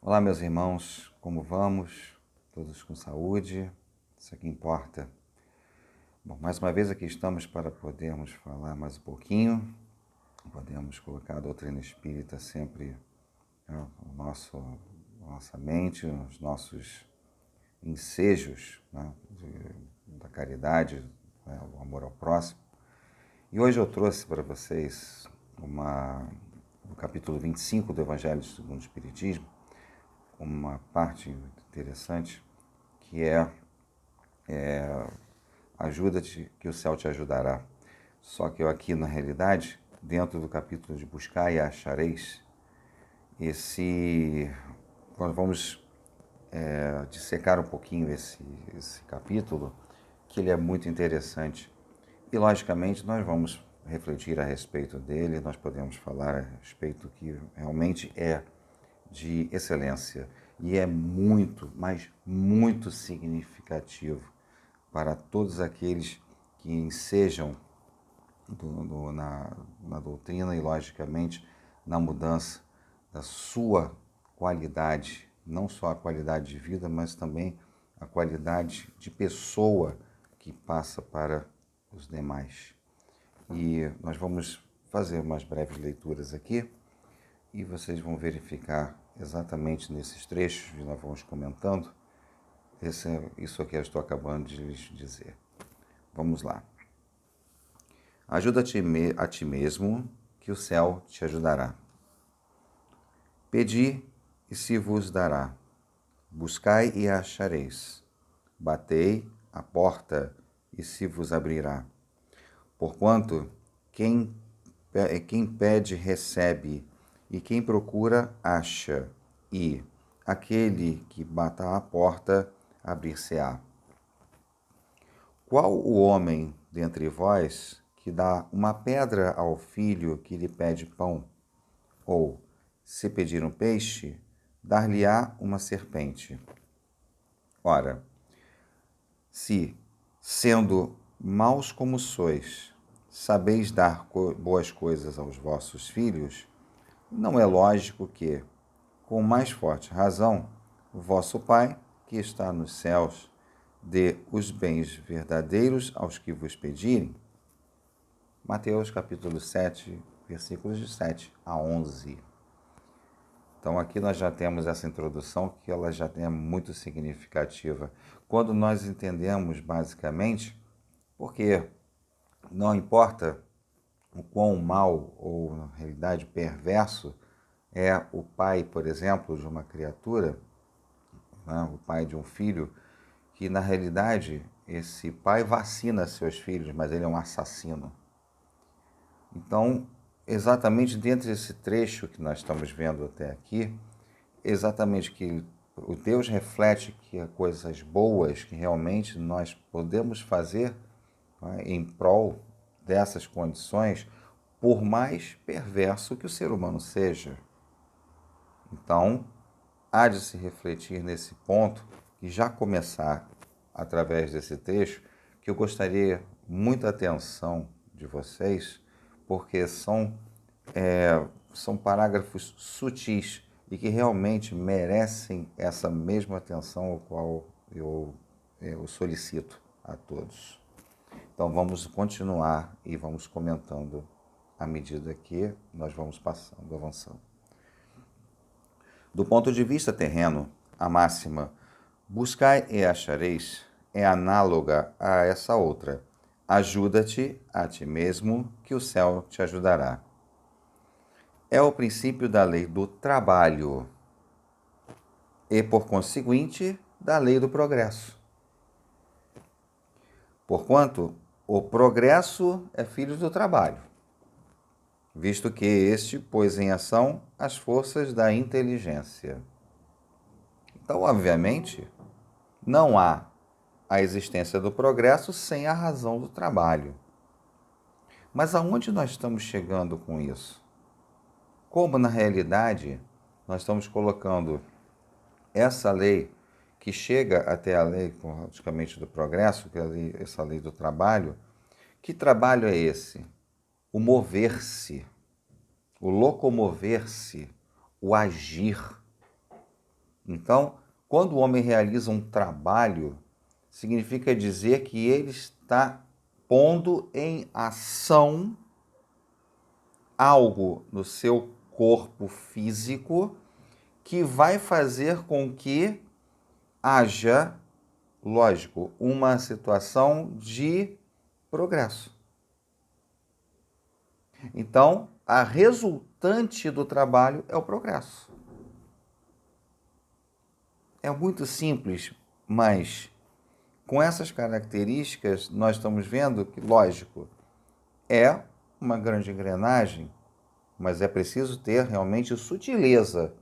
Olá, meus irmãos, como vamos? Todos com saúde? Isso é que importa. Bom, mais uma vez aqui estamos para podermos falar mais um pouquinho. Podemos colocar a doutrina espírita sempre na nossa mente, nos nossos ensejos, né, da caridade, né, o amor ao próximo. E hoje eu trouxe para vocês o capítulo 25 do Evangelho segundo o Espiritismo, uma parte interessante que ajuda-te que o céu te ajudará. Só que eu aqui, na realidade, dentro do capítulo de buscar e achareis, nós vamos dissecar um pouquinho esse capítulo, que ele é muito interessante. E, logicamente, nós vamos refletir a respeito dele, nós podemos falar a respeito que realmente é de excelência e é muito, mas muito significativo para todos aqueles que ensejam na doutrina e, logicamente, na mudança da sua qualidade, não só a qualidade de vida, mas também a qualidade de pessoa que passa para os demais. E nós vamos fazer umas breves leituras aqui e vocês vão verificar exatamente nesses trechos que nós vamos comentando isso aqui eu estou acabando de lhes dizer. Vamos lá. Ajuda-te a ti mesmo, que o céu te ajudará. Pedi, e se vos dará. Buscai e achareis. Batei a porta, e se vos abrirá. Porquanto quem pede, recebe, e quem procura, acha, e aquele que bata à porta, abrir-se-á. Qual o homem dentre vós que dá uma pedra ao filho que lhe pede pão? Ou, se pedir um peixe, dar-lhe-á uma serpente? Ora, se, sendo maus como sois, sabeis dar boas coisas aos vossos filhos, não é lógico que, com mais forte razão, o vosso Pai, que está nos céus, dê os bens verdadeiros aos que vos pedirem? Mateus capítulo 7, versículos de 7 a 11. Então aqui nós já temos essa introdução que ela já é muito significativa. Quando nós entendemos basicamente, porque não importa o quão mal ou na realidade perverso é o pai, por exemplo, de uma criatura, né, o pai de um filho, que na realidade esse pai vacina seus filhos, mas ele é um assassino. Então, exatamente dentro desse trecho que nós estamos vendo até aqui, exatamente que o Deus reflete que há coisas boas que realmente nós podemos fazer, né, em prol dessas condições, por mais perverso que o ser humano seja. Então, há de se refletir nesse ponto e já começar através desse trecho, que eu gostaria muita atenção de vocês, porque são parágrafos sutis e que realmente merecem essa mesma atenção ao qual eu solicito a todos. Então vamos continuar e vamos comentando à medida que nós vamos passando, avançando. Do ponto de vista terreno, a máxima buscai e achareis é análoga a essa outra. Ajuda-te a ti mesmo, que o céu te ajudará. É o princípio da lei do trabalho e, por conseguinte, da lei do progresso. Porquanto o progresso é filho do trabalho, visto que este pôs em ação as forças da inteligência. Então, obviamente, não há a existência do progresso sem a razão do trabalho. Mas aonde nós estamos chegando com isso? Como, na realidade, nós estamos colocando essa lei que chega até a lei, praticamente, do progresso, que é essa lei do trabalho. Que trabalho é esse? O mover-se, o locomover-se, o agir. Então, quando o homem realiza um trabalho, significa dizer que ele está pondo em ação algo no seu corpo físico que vai fazer com que haja, lógico, uma situação de progresso. Então, a resultante do trabalho é o progresso. É muito simples, mas com essas características nós estamos vendo que, lógico, é uma grande engrenagem, mas é preciso ter realmente sutileza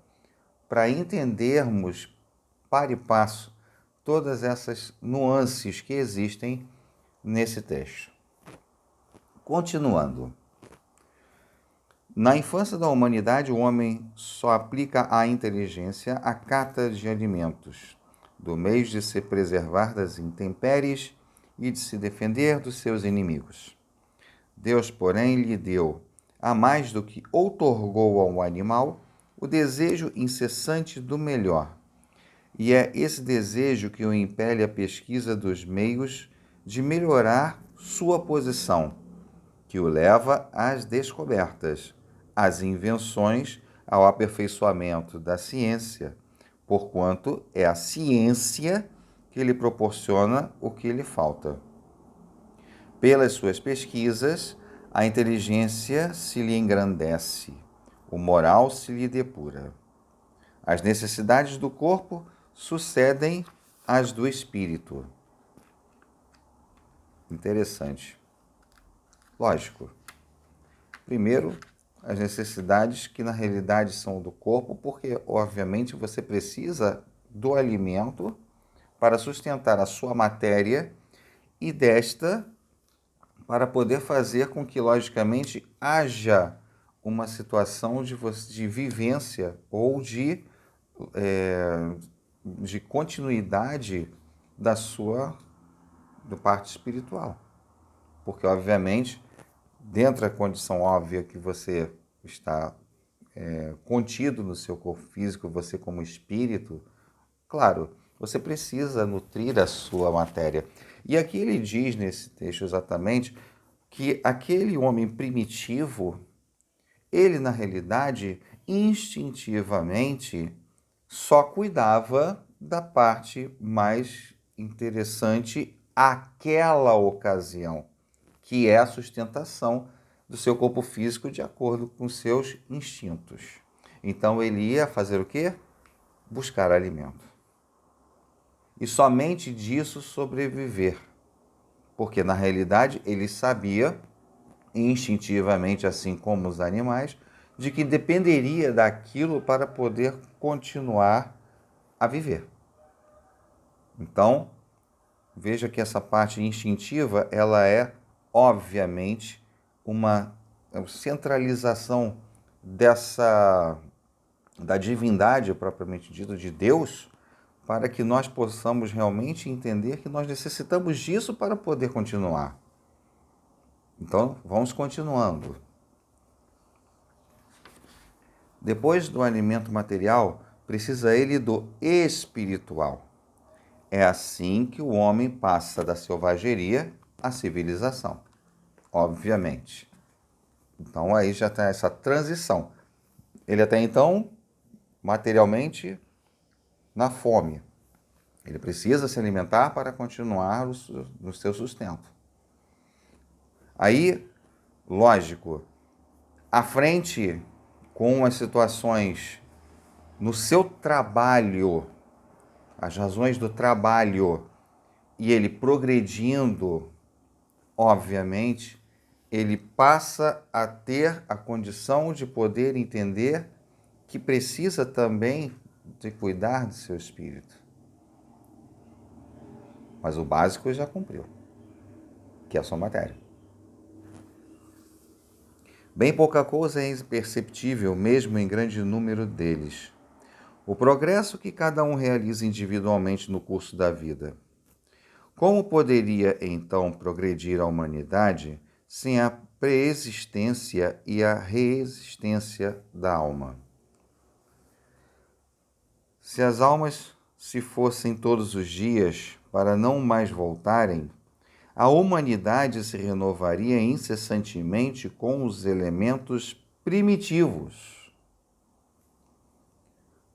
para entendermos para e passo todas essas nuances que existem nesse texto. Continuando. Na infância da humanidade, o homem só aplica a inteligência à cata de alimentos, do meio de se preservar das intempéries e de se defender dos seus inimigos. Deus, porém, lhe deu, a mais do que outorgou ao animal, o desejo incessante do melhor. E é esse desejo que o impele à pesquisa dos meios de melhorar sua posição, que o leva às descobertas, às invenções, ao aperfeiçoamento da ciência, porquanto é a ciência que lhe proporciona o que lhe falta. Pelas suas pesquisas, a inteligência se lhe engrandece, o moral se lhe depura. As necessidades do corpo sucedem às do espírito. Interessante. Lógico. Primeiro, as necessidades que na realidade são do corpo, porque obviamente você precisa do alimento para sustentar a sua matéria e desta para poder fazer com que, logicamente, haja uma situação de vivência ou de continuidade da parte espiritual. Porque, obviamente, dentro da condição óbvia que você está contido no seu corpo físico, você como espírito, claro, você precisa nutrir a sua matéria. E aqui ele diz nesse texto exatamente que aquele homem primitivo, ele na realidade, instintivamente, só cuidava da parte mais interessante àquela ocasião, que é a sustentação do seu corpo físico de acordo com seus instintos. Então ele ia fazer o quê? Buscar alimento. E somente disso sobreviver. Porque na realidade ele sabia, instintivamente, assim como os animais, de que dependeria daquilo para poder continuar a viver. Então, veja que essa parte instintiva, ela é, obviamente, uma centralização da divindade propriamente dita, de Deus, para que nós possamos realmente entender que nós necessitamos disso para poder continuar. Então, vamos continuando. Depois do alimento material, precisa ele do espiritual. É assim que o homem passa da selvageria à civilização, obviamente. Então aí já está essa transição. Ele até então, materialmente, na fome. Ele precisa se alimentar para continuar no seu sustento. Aí, lógico, à frente, com as situações no seu trabalho, as razões do trabalho, e ele progredindo, obviamente, ele passa a ter a condição de poder entender que precisa também de cuidar do seu espírito. Mas o básico já cumpriu, que é a sua matéria. Bem pouca coisa é imperceptível, mesmo em grande número deles. O progresso que cada um realiza individualmente no curso da vida. Como poderia, então, progredir a humanidade sem a preexistência e a reexistência da alma? Se as almas se fossem todos os dias para não mais voltarem, a humanidade se renovaria incessantemente com os elementos primitivos,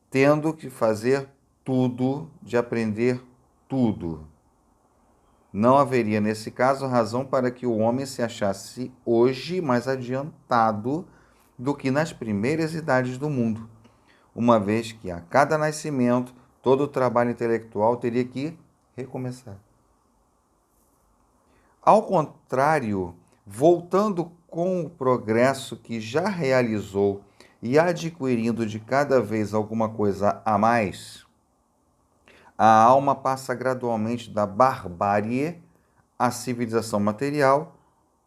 tendo que fazer tudo, de aprender tudo. Não haveria, nesse caso, razão para que o homem se achasse hoje mais adiantado do que nas primeiras idades do mundo, uma vez que a cada nascimento todo o trabalho intelectual teria que recomeçar. Ao contrário, voltando com o progresso que já realizou e adquirindo de cada vez alguma coisa a mais, a alma passa gradualmente da barbárie à civilização material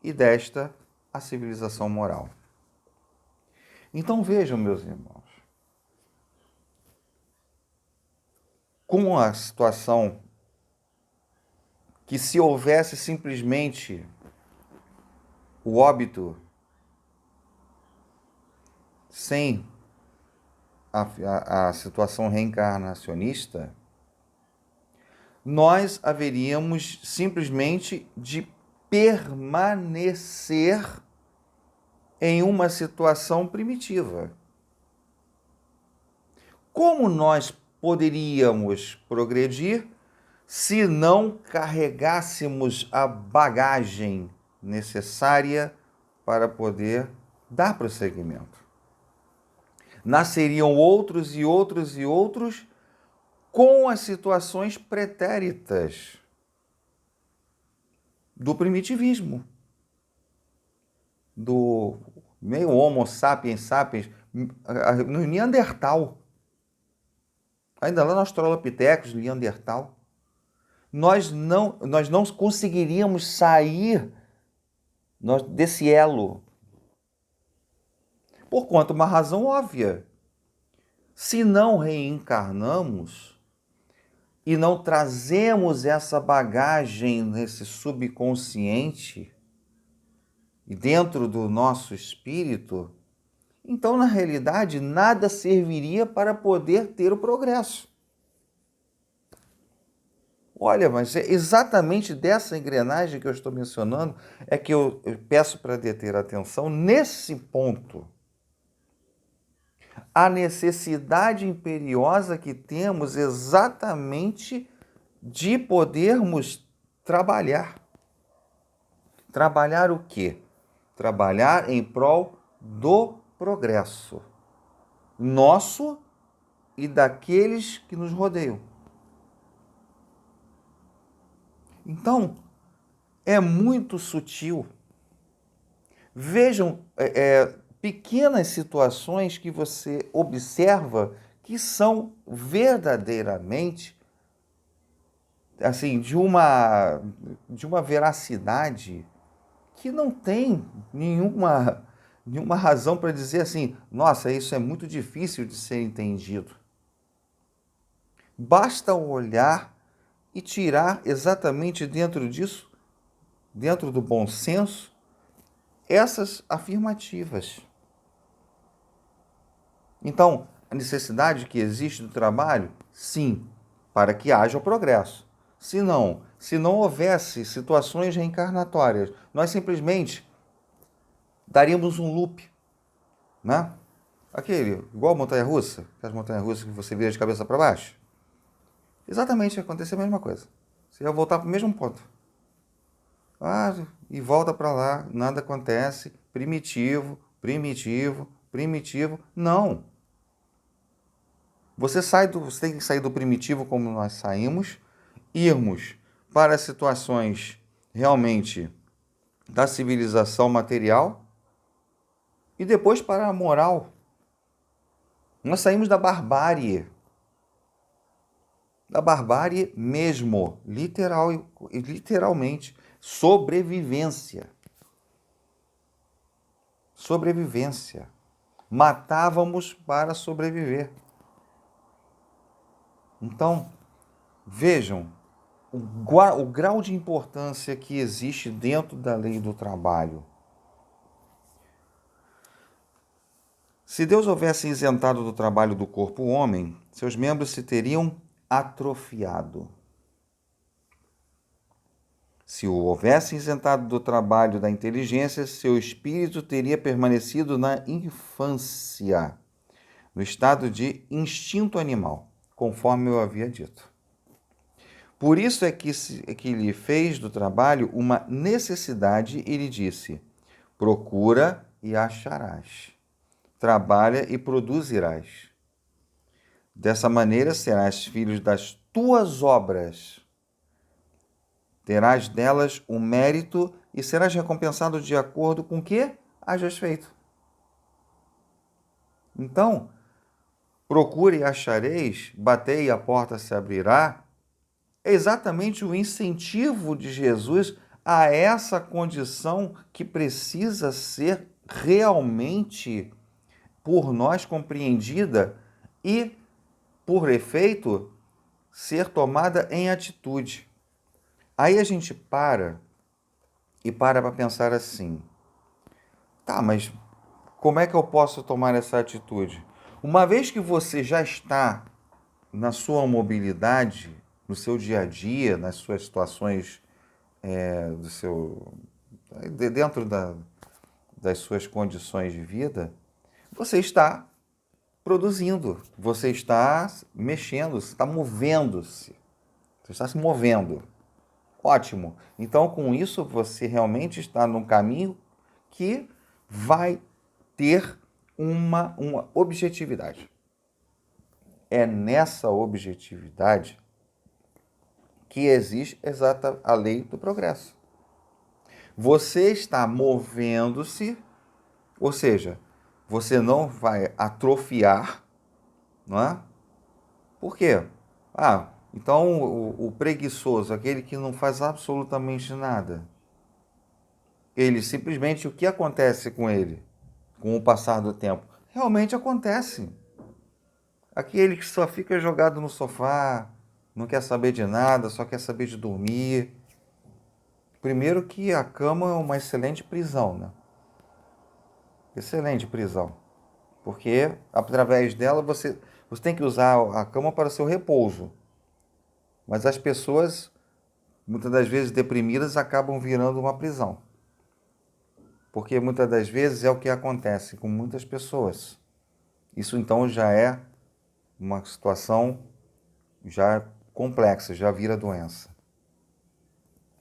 e desta à civilização moral. Então vejam, meus irmãos, com a situação que se houvesse simplesmente o óbito sem a situação reencarnacionista, nós haveríamos simplesmente de permanecer em uma situação primitiva. Como nós poderíamos progredir se não carregássemos a bagagem necessária para poder dar prosseguimento? Nasceriam outros e outros e outros com as situações pretéritas do primitivismo, do meio Homo sapiens sapiens, no Neandertal, ainda lá no Australopithecus, Neandertal, nós não conseguiríamos sair desse elo, por conta de uma razão óbvia. Se não reencarnamos e não trazemos essa bagagem nesse subconsciente e dentro do nosso espírito, então, na realidade, nada serviria para poder ter o progresso. Olha, mas é exatamente dessa engrenagem que eu estou mencionando é que eu peço para deter a atenção nesse ponto. A necessidade imperiosa que temos exatamente de podermos trabalhar. Trabalhar o quê? Trabalhar em prol do progresso nosso e daqueles que nos rodeiam. Então, é muito sutil. Vejam pequenas situações que você observa que são verdadeiramente assim, de uma veracidade que não tem nenhuma razão para dizer assim, nossa, isso é muito difícil de ser entendido. Basta olhar e tirar exatamente dentro disso, dentro do bom senso, essas afirmativas. Então, a necessidade que existe do trabalho, sim, para que haja o progresso. Se não houvesse situações reencarnatórias, nós simplesmente daríamos um loop, né? Igual a montanha-russa, aquelas montanhas-russas que você vira de cabeça para baixo. Exatamente, acontecer a mesma coisa. Você ia voltar para o mesmo ponto. E volta para lá, nada acontece, primitivo. Não. Você tem que sair do primitivo como nós saímos, irmos para situações realmente da civilização material e depois para a moral. Nós saímos da barbárie. Da barbárie mesmo, literalmente. Sobrevivência. Matávamos para sobreviver. Então, vejam o grau de importância que existe dentro da lei do trabalho. Se Deus houvesse isentado do trabalho do corpo o homem, seus membros se teriam atrofiado. Se o houvesse isentado do trabalho da inteligência, seu espírito teria permanecido na infância, no estado de instinto animal, conforme eu havia dito. Por isso é que lhe fez do trabalho uma necessidade e lhe disse: procura e acharás, trabalha e produzirás. Dessa maneira serás filho das tuas obras, terás delas o mérito e serás recompensado de acordo com o que hajas feito. Então, procure e achareis, batei e a porta se abrirá, é exatamente o incentivo de Jesus a essa condição que precisa ser realmente por nós compreendida e, por efeito, ser tomada em atitude. Aí a gente para pensar assim: tá, mas como é que eu posso tomar essa atitude? Uma vez que você já está na sua mobilidade, no seu dia a dia, nas suas situações dentro das suas condições de vida, você está produzindo, você está mexendo, você está movendo-se, você está se movendo. Ótimo. Então, com isso, você realmente está num caminho que vai ter uma objetividade. É nessa objetividade que existe exata a lei do progresso. Você está movendo-se, ou seja, você não vai atrofiar, não é? Por quê? Então o preguiçoso, aquele que não faz absolutamente nada, ele simplesmente, o que acontece com ele com o passar do tempo? Realmente acontece. Aquele que só fica jogado no sofá, não quer saber de nada, só quer saber de dormir. Primeiro que a cama é uma excelente prisão, né? Excelente prisão. Porque através dela você tem que usar a cama para seu repouso. Mas as pessoas, muitas das vezes deprimidas, acabam virando uma prisão. Porque muitas das vezes é o que acontece com muitas pessoas. Isso então já é uma situação já complexa, já vira doença.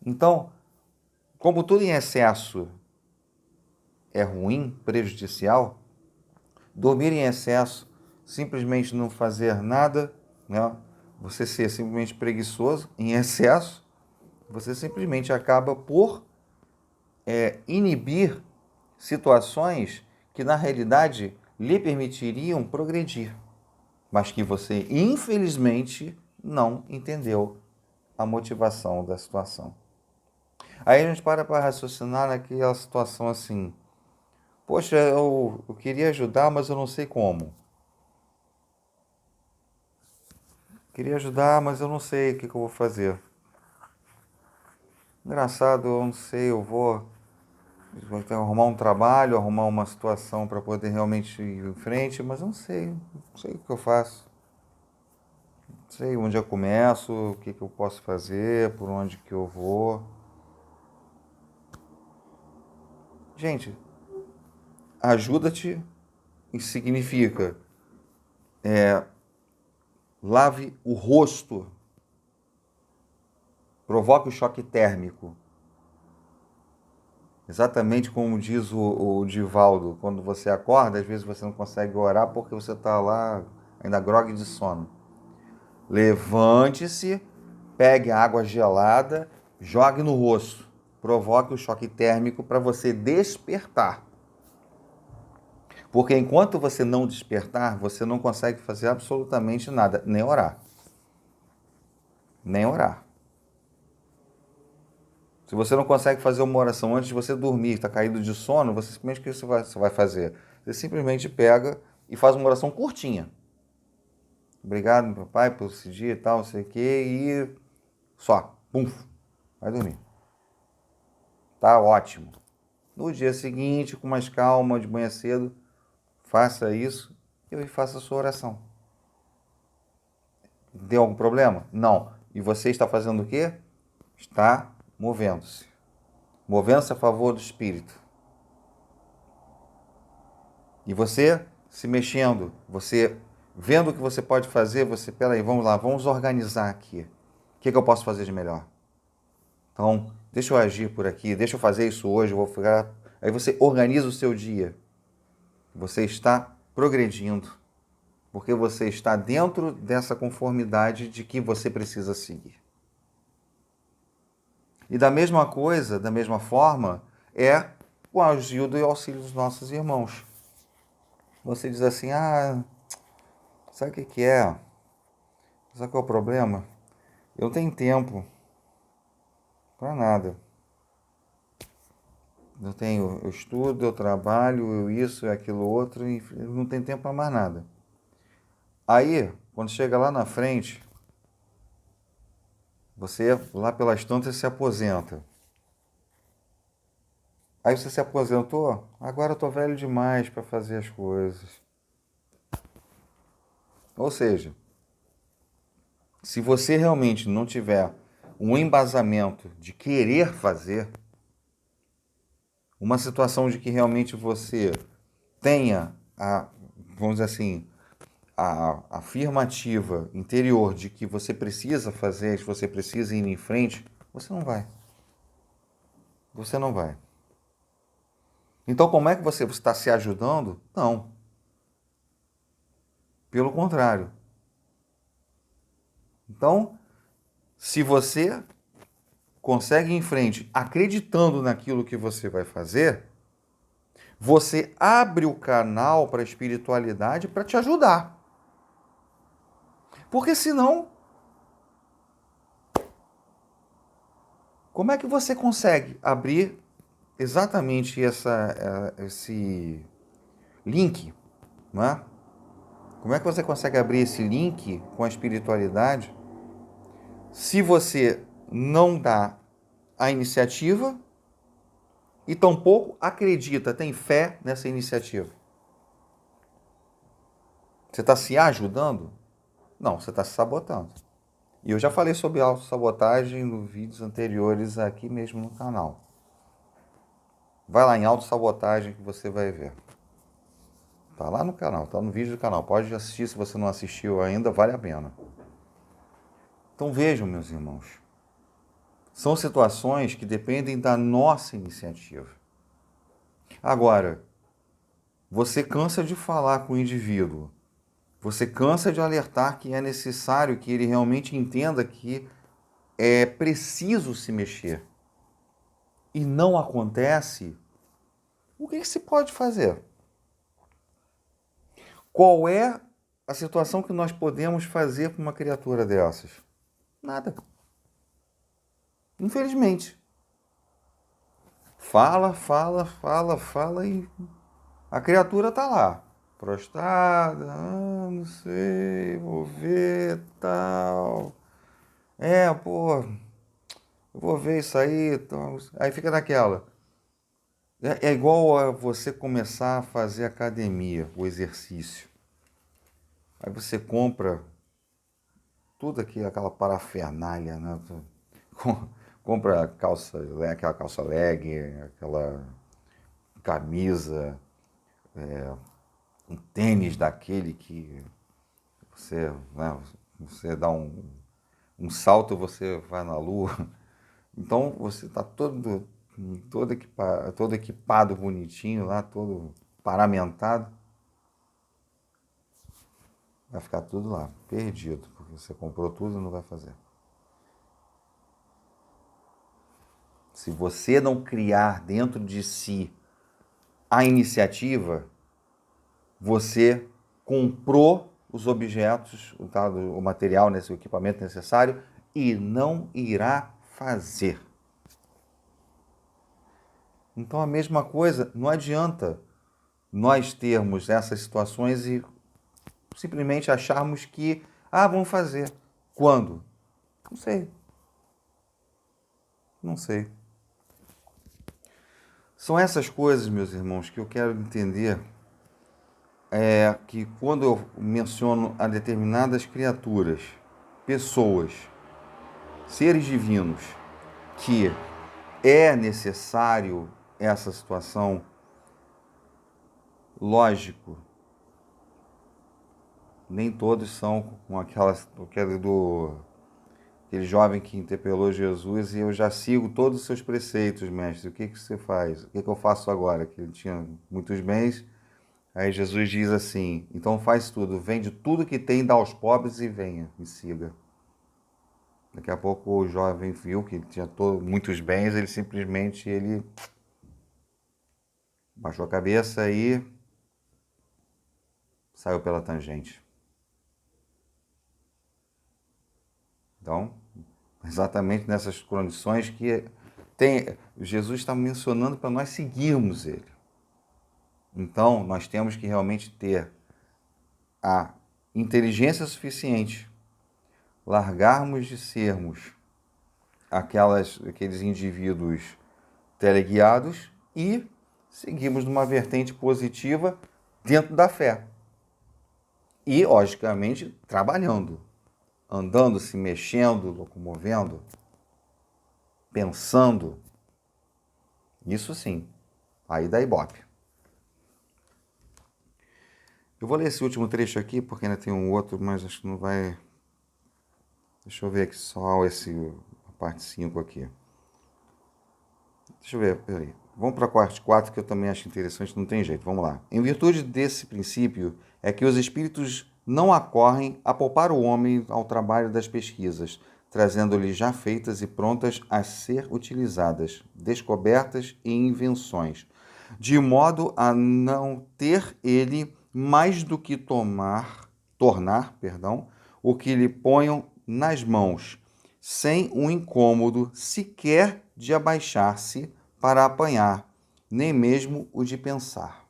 Então, como tudo em excesso é ruim, prejudicial, dormir em excesso, simplesmente não fazer nada, né? Você ser simplesmente preguiçoso em excesso, você simplesmente acaba por inibir situações que na realidade lhe permitiriam progredir, mas que você infelizmente não entendeu a motivação da situação. Aí a gente para raciocinar naquela situação assim: poxa, eu queria ajudar, mas eu não sei como. Queria ajudar, mas eu não sei o que eu vou fazer. Engraçado, eu não sei, eu vou arrumar um trabalho, arrumar uma situação para poder realmente ir em frente, mas eu não sei o que eu faço. Não sei onde eu começo, o que eu posso fazer, por onde que eu vou. Gente, ajuda-te significa lave o rosto, provoque o choque térmico. Exatamente como diz o Divaldo, quando você acorda, às vezes você não consegue orar porque você está lá ainda grogue de sono. Levante-se, pegue a água gelada, jogue no rosto, provoque o choque térmico para você despertar. Porque enquanto você não despertar, você não consegue fazer absolutamente nada, nem orar. Nem orar. Se você não consegue fazer uma oração antes de você dormir, está caído de sono, você simplesmente o que você vai fazer? Você simplesmente pega e faz uma oração curtinha. Obrigado, meu papai, por esse dia e tal, não sei o quê, e só, pum, vai dormir. Tá ótimo. No dia seguinte, com mais calma, de manhã cedo, faça isso e faça a sua oração. Deu algum problema? Não. E você está fazendo o quê? Está movendo-se. Movendo-se a favor do espírito. E você se mexendo, você vendo o que você pode fazer, você, peraí, vamos lá, vamos organizar aqui. O que eu posso fazer de melhor? Então, deixa eu agir por aqui, deixa eu fazer isso hoje, eu vou ficar... Aí você organiza o seu dia. Você está progredindo, porque você está dentro dessa conformidade de que você precisa seguir. E da mesma coisa, da mesma forma, é o ajuda e o auxílio dos nossos irmãos. Você diz assim, sabe o que é? Sabe qual é o problema? Eu não tenho tempo para nada. Eu estudo, eu trabalho, eu isso, aquilo, outro, e eu não tenho tempo para mais nada. Aí, quando chega lá na frente, você, lá pelas tantas, se aposenta. Aí você se aposentou, agora eu tô velho demais para fazer as coisas. Ou seja, se você realmente não tiver um embasamento de querer fazer, uma situação de que realmente você tenha vamos dizer assim, a afirmativa interior de que você precisa fazer, que você precisa ir em frente, você não vai. Você não vai. Então, como é que você está se ajudando? Não. Pelo contrário. Então, se você consegue ir em frente acreditando naquilo que você vai fazer, você abre o canal para a espiritualidade para te ajudar. Porque senão, como é que você consegue abrir exatamente esse link, não é? Como é que você consegue abrir esse link com a espiritualidade se você não dá a iniciativa e tampouco acredita, tem fé nessa iniciativa? Você está se ajudando? Não, você está se sabotando. E eu já falei sobre autossabotagem nos vídeos anteriores aqui mesmo no canal. Vai lá em autossabotagem que você vai ver. Tá lá no canal, tá no vídeo do canal. Pode assistir se você não assistiu ainda, vale a pena. Então vejam, meus irmãos. São situações que dependem da nossa iniciativa. Agora, você cansa de falar com o indivíduo. Você cansa de alertar que é necessário que ele realmente entenda que é preciso se mexer. E não acontece. O que se pode fazer? Qual é a situação que nós podemos fazer com uma criatura dessas? Nada. Infelizmente. Fala e a criatura tá lá, prostrada, não sei, vou ver, tal. Pô, eu vou ver isso aí, tal. Aí fica naquela. É igual a você começar a fazer academia, o exercício. Aí você compra tudo aquela parafernália, né? Compra aquela calça leg, aquela camisa, um tênis daquele que você, né, você dá um salto, você vai na lua. Então você está todo equipado bonitinho lá, todo paramentado. Vai ficar tudo lá, perdido, porque você comprou tudo e não vai fazer. Se você não criar dentro de si a iniciativa, você comprou os objetos, o material, o equipamento necessário e não irá fazer. Então a mesma coisa, não adianta nós termos essas situações e simplesmente acharmos que, vamos fazer. Quando? Não sei. Não sei. São essas coisas, meus irmãos, que eu quero entender, que quando eu menciono a determinadas criaturas, pessoas, seres divinos, que é necessário essa situação, lógico, nem todos são com aquele jovem que interpelou Jesus e eu já sigo todos os seus preceitos, mestre. O que você faz? O que eu faço agora? Que ele tinha muitos bens. Aí Jesus diz assim, então faz tudo, vende tudo que tem, dá aos pobres e venha, me siga. Daqui a pouco o jovem viu que ele tinha muitos bens, ele simplesmente baixou a cabeça e saiu pela tangente. Então, exatamente nessas condições que Jesus está mencionando para nós seguirmos ele. Então, nós temos que realmente ter a inteligência suficiente, largarmos de sermos aqueles indivíduos teleguiados e seguirmos numa vertente positiva dentro da fé. E, logicamente, trabalhando, andando, se mexendo, locomovendo, pensando. Isso sim, aí dá ibope. Eu vou ler esse último trecho aqui, porque ainda tem um outro, mas acho que não vai... Deixa eu ver aqui só a parte 5 aqui. Deixa eu ver, peraí. Vamos para a parte 4, que eu também acho interessante, não tem jeito. Vamos lá. Em virtude desse princípio, é que os espíritos não acorrem a poupar o homem ao trabalho das pesquisas, trazendo-lhe já feitas e prontas a ser utilizadas, descobertas e invenções, de modo a não ter ele mais do que tornar, o que lhe ponham nas mãos, sem um incômodo sequer de abaixar-se para apanhar, nem mesmo o de pensar.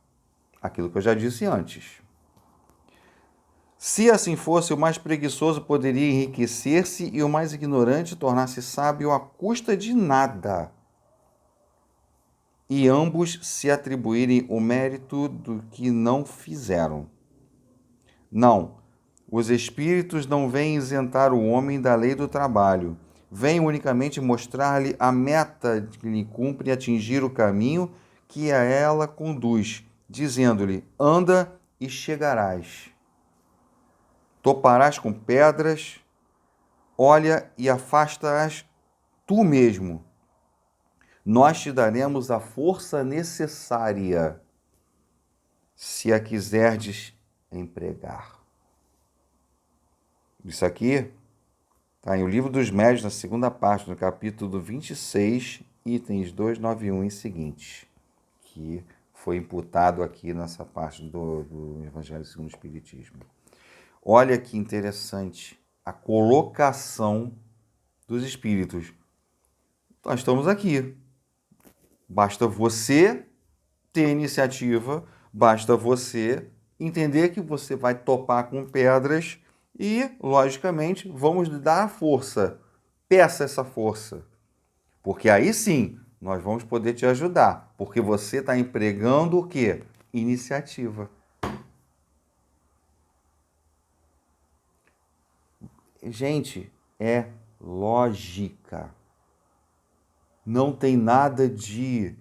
Aquilo que eu já disse antes. Se assim fosse, o mais preguiçoso poderia enriquecer-se e o mais ignorante tornar-se sábio à custa de nada, e ambos se atribuírem o mérito do que não fizeram. Não, os espíritos não vêm isentar o homem da lei do trabalho, vêm unicamente mostrar-lhe a meta que lhe cumpre atingir o caminho que a ela conduz, dizendo-lhe, anda e chegarás. Toparás com pedras, olha e afasta-as tu mesmo. Nós te daremos a força necessária, se a quiserdes empregar. Isso aqui está em O Livro dos Médiuns, na segunda parte, no capítulo 26, itens 291 e seguintes, que foi imputado aqui nessa parte do Evangelho segundo o Espiritismo. Olha que interessante a colocação dos espíritos. Nós estamos aqui. Basta você ter iniciativa, basta você entender que você vai topar com pedras e, logicamente, vamos lhe dar a força. Peça essa força. Porque aí sim, nós vamos poder te ajudar. Porque você está empregando o quê? Iniciativa. Gente, é lógica. Não tem nada de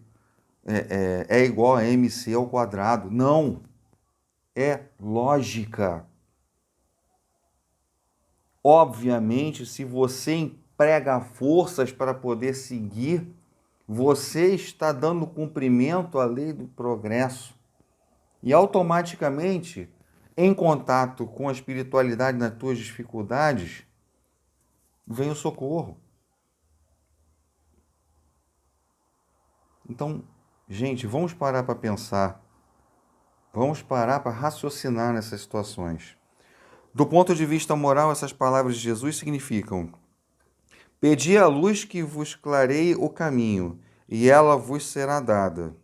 é igual a MC ao quadrado. Não. É lógica. Obviamente, se você emprega forças para poder seguir, você está dando cumprimento à lei do progresso. E automaticamente, em contato com a espiritualidade nas tuas dificuldades, vem o socorro. Então, gente, vamos parar para pensar. Vamos parar para raciocinar nessas situações. Do ponto de vista moral, essas palavras de Jesus significam: pedi a luz que vos clareie o caminho, e ela vos será dada.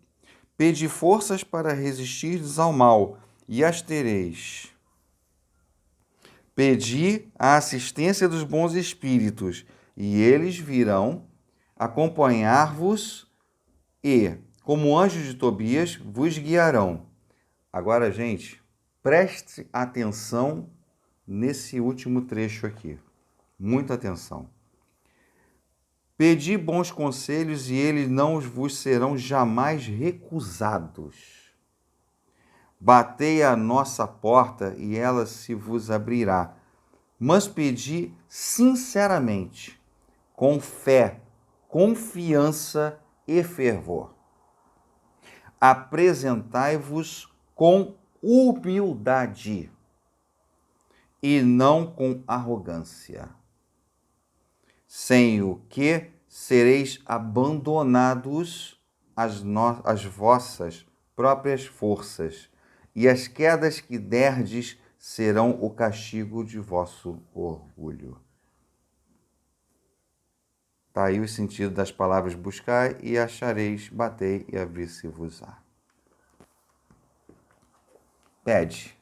Pedi forças para resistirdes ao mal, e as tereis. Pedi a assistência dos bons espíritos, e eles virão acompanhar-vos e, como anjos de Tobias, vos guiarão. Agora, gente, preste atenção nesse último trecho aqui. Muita atenção. Pedi bons conselhos e eles não vos serão jamais recusados. Batei à nossa porta e ela se vos abrirá. Mas pedi sinceramente, com fé, confiança e fervor. Apresentai-vos com humildade e não com arrogância, sem o que sereis abandonados às vossas próprias forças, e as quedas que derdes serão o castigo de vosso orgulho. Está aí o sentido das palavras buscai e achareis, batei e abrir-se-vos-á. Pede,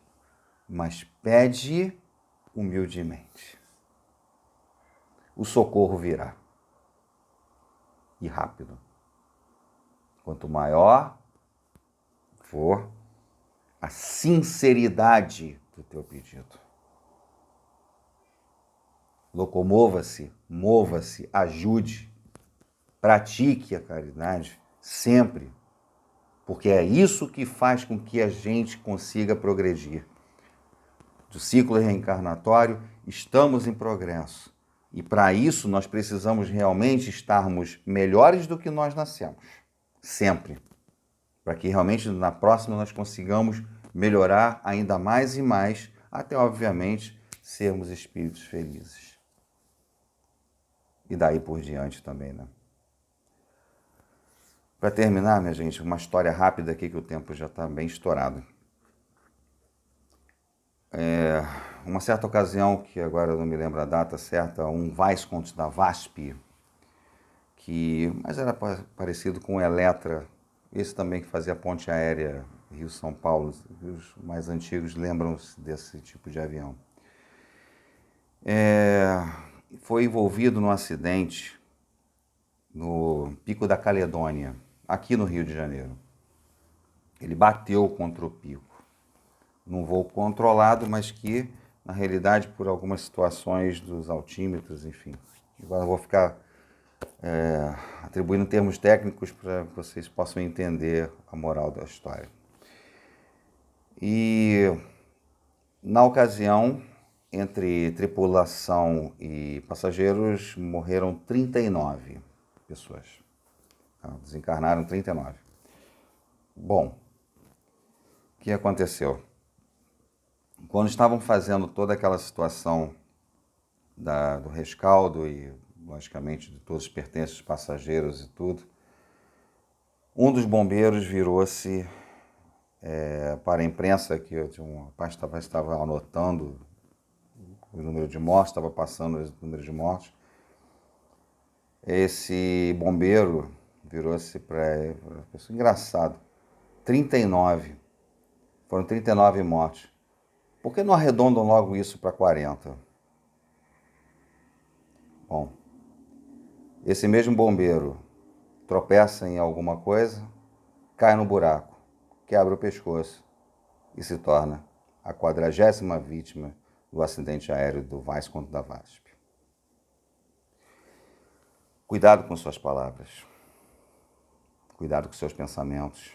mas pede humildemente. O socorro virá. E rápido. Quanto maior for a sinceridade do teu pedido. Locomova-se, mova-se, ajude, pratique a caridade sempre, porque é isso que faz com que a gente consiga progredir. Do ciclo reencarnatório, estamos em progresso. E para isso nós precisamos realmente estarmos melhores do que nós nascemos. Sempre. Para que realmente na próxima nós consigamos melhorar ainda mais e mais, até obviamente sermos espíritos felizes. E daí por diante também, né? Para terminar, minha gente, uma história rápida aqui que o tempo já está bem estourado. Uma certa ocasião, que agora eu não me lembro a data certa, um Visconde da VASP, mas era parecido com o Eletra, esse também que fazia ponte aérea Rio-São Paulo, os mais antigos lembram-se desse tipo de avião. Foi envolvido num acidente no Pico da Caledônia, aqui no Rio de Janeiro. Ele bateu contra o pico, num voo controlado, mas que, na realidade, por algumas situações dos altímetros, enfim. Agora eu vou ficar atribuindo termos técnicos para que vocês possam entender a moral da história. E, na ocasião, entre tripulação e passageiros, morreram 39 pessoas. Desencarnaram 39. Bom, o que aconteceu? Quando estavam fazendo toda aquela situação do rescaldo e, logicamente, de todos os pertences passageiros e tudo, um dos bombeiros virou-se para a imprensa, que um rapaz estava anotando o número de mortes, estava passando o número de mortes. Esse bombeiro virou-se para a pessoa, engraçado, 39, foram 39 mortes. Por que não arredondam logo isso para 40? Bom, esse mesmo bombeiro tropeça em alguma coisa, cai no buraco, quebra o pescoço e se torna a 40ª vítima do acidente aéreo do Visconde da VASP. Cuidado com suas palavras, cuidado com seus pensamentos,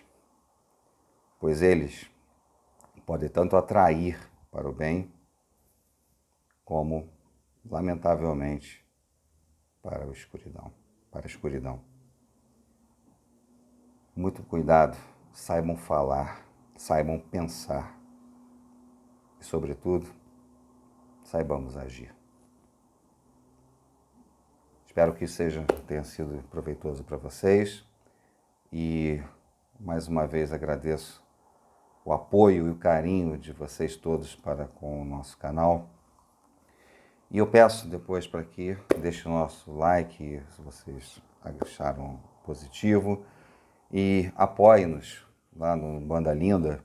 pois eles podem tanto atrair para o bem, como, lamentavelmente, para a escuridão. Muito cuidado, saibam falar, saibam pensar e, sobretudo, saibamos agir. Espero que tenha sido proveitoso para vocês e, mais uma vez, agradeço o apoio e o carinho de vocês todos para com o nosso canal. E eu peço depois para que deixem o nosso like, se vocês acharam positivo, e apoiem-nos lá no Banda Linda,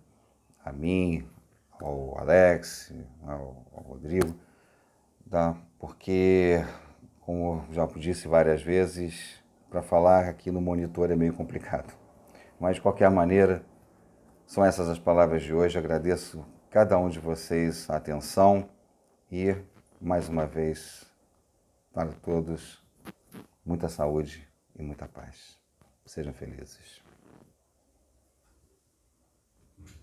a mim, ao Alex, ao Rodrigo, tá? Porque, como já disse várias vezes, para falar aqui no monitor é meio complicado. Mas, de qualquer maneira, são essas as palavras de hoje. Agradeço cada um de vocês a atenção e, mais uma vez, para todos muita saúde e muita paz. Sejam felizes.